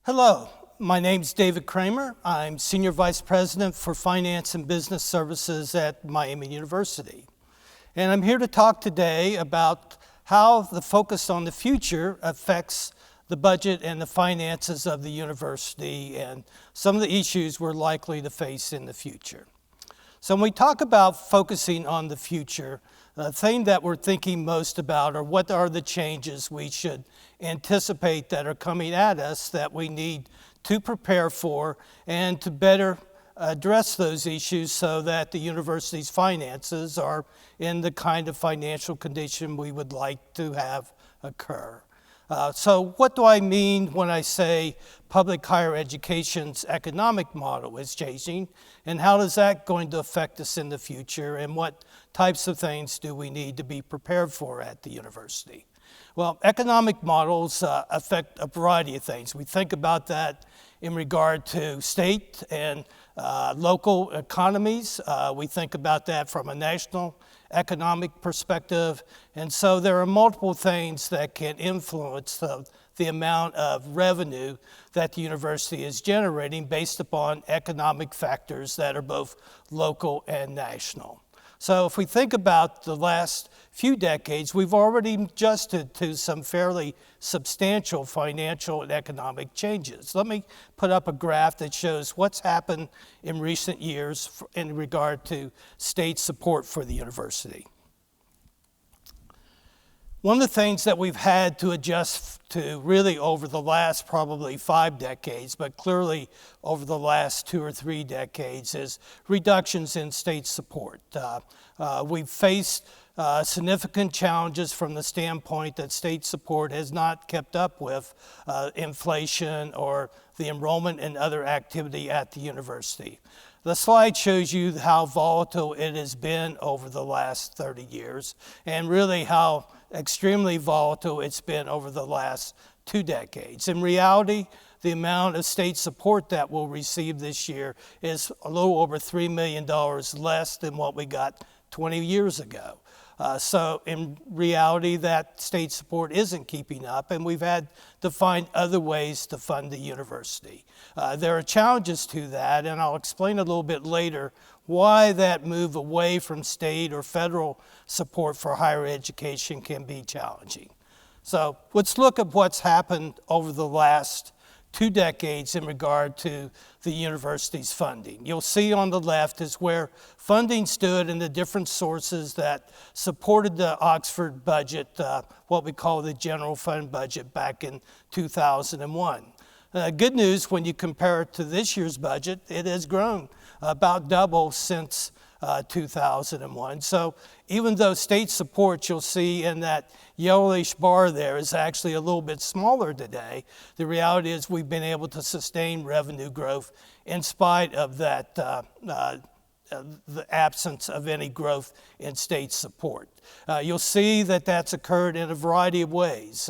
Hello, my name's David Kramer. I'm Senior Vice President for Finance and Business Services at Miami University. And I'm here to talk today about how the focus on the future affects the budget and the finances of the university and some of the issues we're likely to face in the future. So when we talk about focusing on the future, the thing that we're thinking most about are what are the changes we should anticipate that are coming at us that we need to prepare for and to better address those issues so that the university's finances are in the kind of financial condition we would like to have occur. So what do I mean when I say public higher education's economic model is changing, and how is that going to affect us in the future, and what types of things do we need to be prepared for at the university? Well, economic models affect a variety of things. We think about that in regard to state and local economies. We think about that from a national economic perspective. And so there are multiple things that can influence the amount of revenue that the university is generating based upon economic factors that are both local and national. So if we think about the last few decades, we've already adjusted to some fairly substantial financial and economic changes. Let me put up a graph that shows what's happened in recent years in regard to state support for the university. One of the things that we've had to adjust to really over the last probably 5 decades, but clearly over the last 2 or 3 decades, is reductions in state support. We've faced significant challenges from the standpoint that state support has not kept up with inflation or the enrollment and other activity at the university. The slide shows you how volatile it has been over the last 30 years and really how extremely volatile it's been over the last 2 decades. In reality, the amount of state support that we'll receive this year is a little over $3 million less than what we got 20 years ago. So in reality, that state support isn't keeping up, and we've had to find other ways to fund the university. There are challenges to that, and I'll explain a little bit later why that move away from state or federal support for higher education can be challenging. So let's look at what's happened over the last 2 decades in regard to the university's funding. You'll see on the left is where funding stood and the different sources that supported the Oxford budget, what we call the general fund budget back in 2001. Good news, when you compare it to this year's budget, it has grown about double since 2001. So even though state support, you'll see in that yellowish bar there, is actually a little bit smaller today, the reality is we've been able to sustain revenue growth in spite of that the absence of any growth in state support. You'll see that that's occurred in a variety of ways.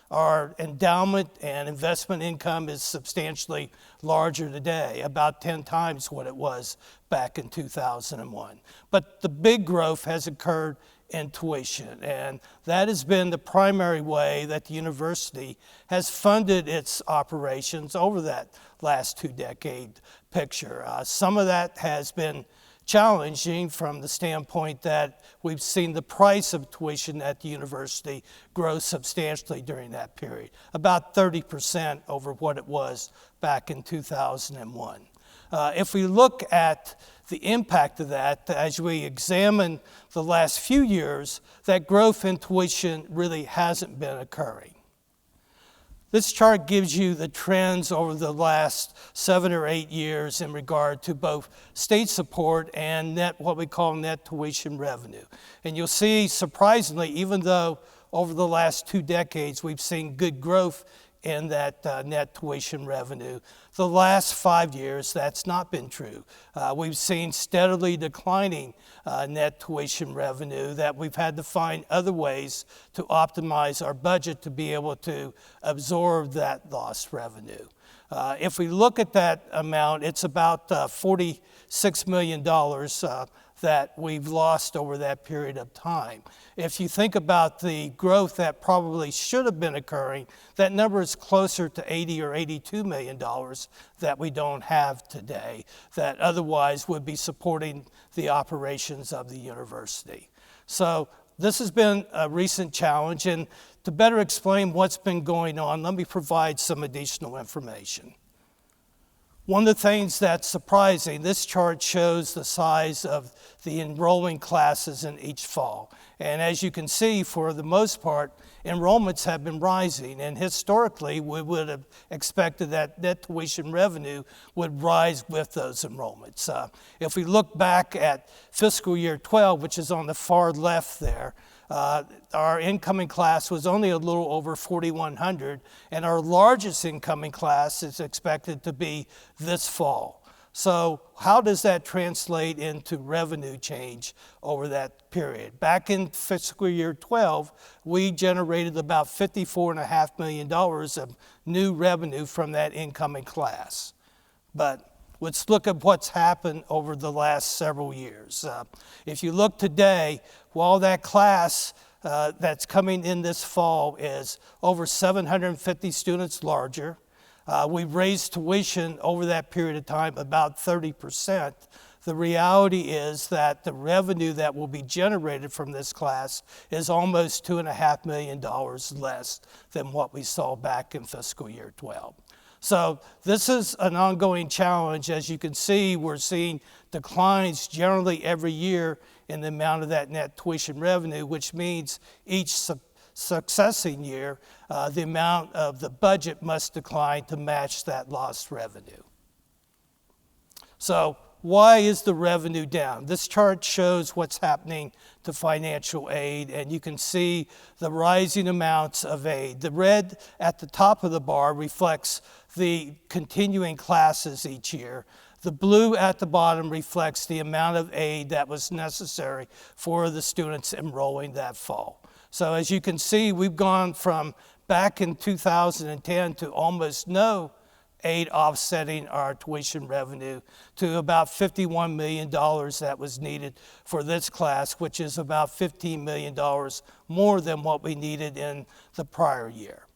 Our endowment and investment income is substantially larger today, about 10 times what it was back in 2001. But the big growth has occurred in tuition, and that has been the primary way that the university has funded its operations over that last 2-decade picture. Some of that has been challenging from the standpoint that we've seen the price of tuition at the university grow substantially during that period, about 30% over what it was back in 2001. If we look at the impact of that, as we examine the last few years, that growth in tuition really hasn't been occurring. This chart gives you the trends over the last 7 or 8 years in regard to both state support and what we call net tuition revenue. And you'll see, surprisingly, even though over the last 2 decades we've seen good growth in that net tuition revenue, the last 5 years that's not been true. We've seen steadily declining net tuition revenue that we've had to find other ways to optimize our budget to be able to absorb that lost revenue. If we look at that amount, it's about $46 million that we've lost over that period of time. If you think about the growth that probably should have been occurring, that number is closer to $80 or $82 million that we don't have today, that otherwise would be supporting the operations of the university. So this has been a recent challenge, and to better explain what's been going on, let me provide some additional information. One of the things that's surprising, this chart shows the size of the enrolling classes in each fall. And as you can see, for the most part, enrollments have been rising. And historically, we would have expected that net tuition revenue would rise with those enrollments. If we look back at fiscal year 12, which is on the far left there, our incoming class was only a little over 4,100, and our largest incoming class is expected to be this fall. So how does that translate into revenue change over that period? Back in fiscal year 12, we generated about $54.5 million of new revenue from that incoming class. But let's look at what's happened over the last several years. If you look today, while that class that's coming in this fall is over 750 students larger, we've raised tuition over that period of time about 30%. The reality is that the revenue that will be generated from this class is almost $2.5 million less than what we saw back in fiscal year 12. So this is an ongoing challenge. As you can see, we're seeing declines generally every year in the amount of that net tuition revenue, which means each succeeding year, the amount of the budget must decline to match that lost revenue. So why is the revenue down? This chart shows what's happening to financial aid, and you can see the rising amounts of aid. The red at the top of the bar reflects the continuing classes each year. The blue at the bottom reflects the amount of aid that was necessary for the students enrolling that fall. So as you can see, we've gone from back in 2010 to almost no aid offsetting our tuition revenue to about $51 million that was needed for this class, which is about $15 million more than what we needed in the prior year.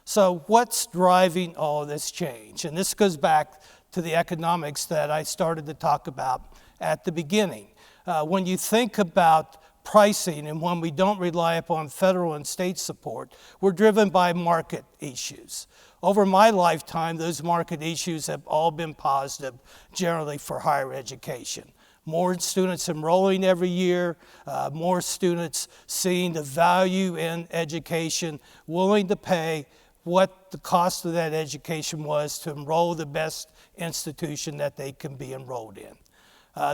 So what's driving all of this change? And this goes back to the economics that I started to talk about at the beginning. When you think about pricing and when we don't rely upon federal and state support, we're driven by market issues. Over my lifetime, those market issues have all been positive, generally for higher education. More students enrolling every year, more students seeing the value in education, willing to pay what the cost of that education was to enroll the best institution that they can be enrolled in.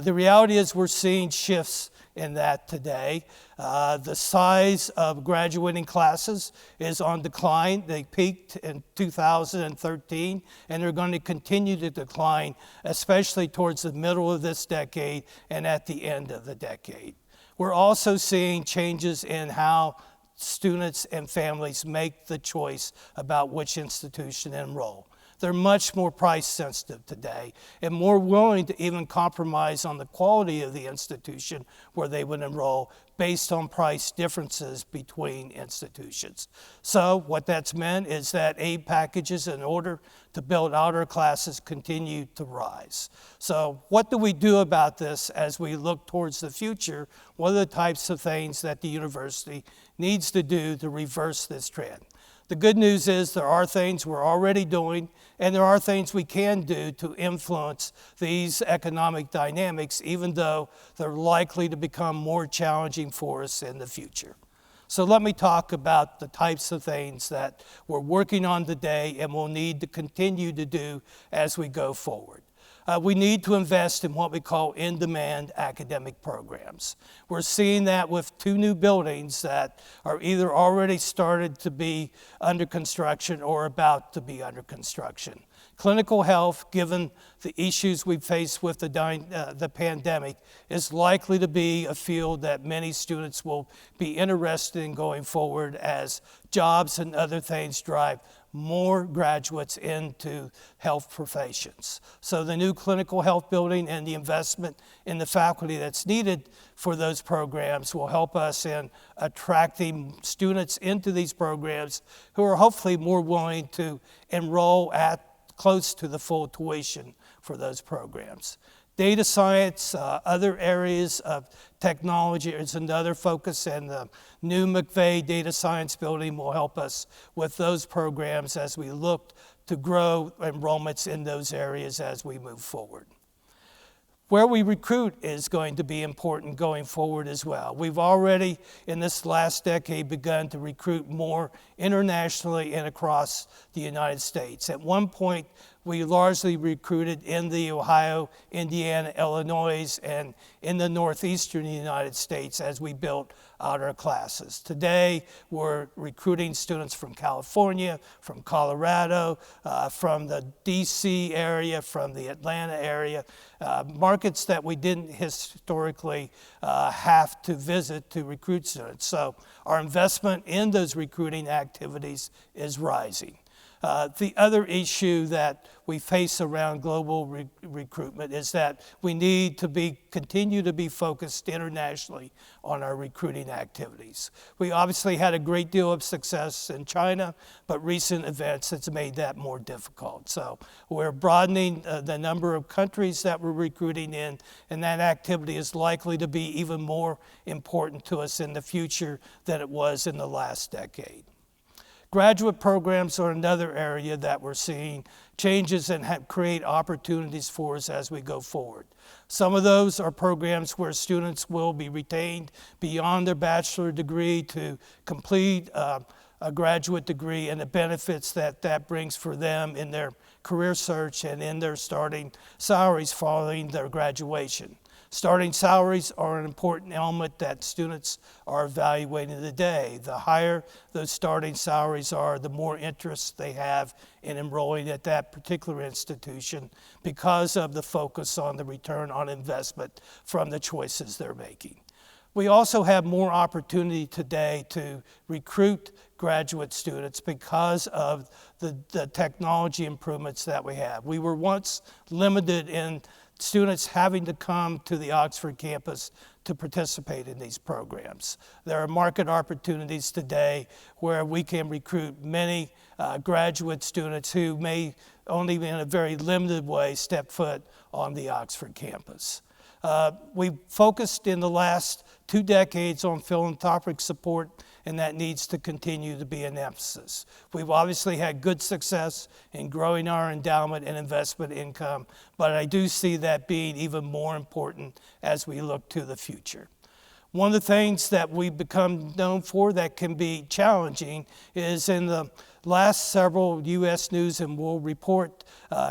The reality is we're seeing shifts in that today. The size of graduating classes is on decline. They peaked in 2013, and they're going to continue to decline, especially towards the middle of this decade and at the end of the decade. We're also seeing changes in how students and families make the choice about which institution to enroll. They're much more price sensitive today and more willing to even compromise on the quality of the institution where they would enroll based on price differences between institutions. So what that's meant is that aid packages in order to build out our classes continue to rise. So what do we do about this as we look towards the future? What are the types of things that the university needs to do to reverse this trend? The good news is there are things we're already doing, and there are things we can do to influence these economic dynamics, even though they're likely to become more challenging for us in the future. So let me talk about the types of things that we're working on today and will need to continue to do as we go forward. We need to invest in what we call in-demand academic programs. We're seeing that with 2 new buildings that are either already started to be under construction or about to be under construction. Clinical health, given the issues we face with the pandemic, is likely to be a field that many students will be interested in going forward as jobs and other things drive more graduates into health professions. So the new clinical health building and the investment in the faculty that's needed for those programs will help us in attracting students into these programs who are hopefully more willing to enroll at close to the full tuition for those programs. Data science, other areas of technology is another focus, and the new McVeigh Data Science Building will help us with those programs as we look to grow enrollments in those areas as we move forward. Where we recruit is going to be important going forward as well. We've already, in this last decade, begun to recruit more internationally and across the United States. At one point, we largely recruited in the Ohio, Indiana, Illinois, and in the northeastern United States as we built out our classes. Today, we're recruiting students from California, from Colorado, from the DC area, from the Atlanta area, markets that we didn't historically have to visit to recruit students. So our investment in those recruiting activities is rising. The other issue that we face around global recruitment is that we need to continue to be focused internationally on our recruiting activities. We obviously had a great deal of success in China, but recent events has made that more difficult. So we're broadening the number of countries that we're recruiting in, and that activity is likely to be even more important to us in the future than it was in the last decade. Graduate programs are another area that we're seeing changes and create opportunities for us as we go forward. Some of those are programs where students will be retained beyond their bachelor degree to complete a graduate degree and the benefits that brings for them in their career search and in their starting salaries following their graduation. Starting salaries are an important element that students are evaluating today. The higher those starting salaries are, the more interest they have in enrolling at that particular institution because of the focus on the return on investment from the choices they're making. We also have more opportunity today to recruit graduate students because of the technology improvements that we have. We were once limited in students having to come to the Oxford campus to participate in these programs. There are market opportunities today where we can recruit many graduate students who may only in a very limited way step foot on the Oxford campus. We've focused in the last 2 decades on philanthropic support, and that needs to continue to be an emphasis. We've obviously had good success in growing our endowment and investment income, but I do see that being even more important as we look to the future. One of the things that we've become known for that can be challenging is in the last several U.S. News and World Report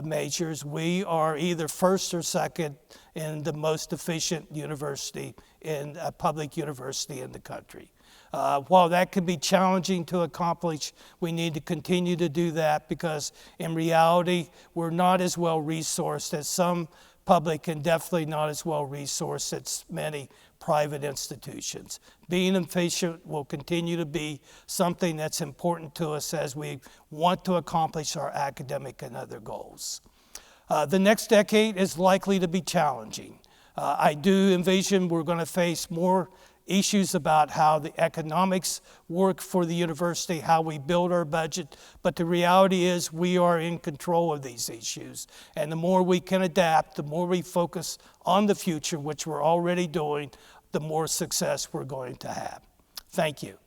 measures, we are either first or second in the most efficient university in a public university in the country. While that can be challenging to accomplish, we need to continue to do that because in reality, we're not as well resourced as some public and definitely not as well resourced as many private institutions. Being efficient will continue to be something that's important to us as we want to accomplish our academic and other goals. The next decade is likely to be challenging. I do envision we're going to face more issues about how the economics work for the university, how we build our budget, but the reality is we are in control of these issues. And the more we can adapt, the more we focus on the future, which we're already doing, the more success we're going to have. Thank you.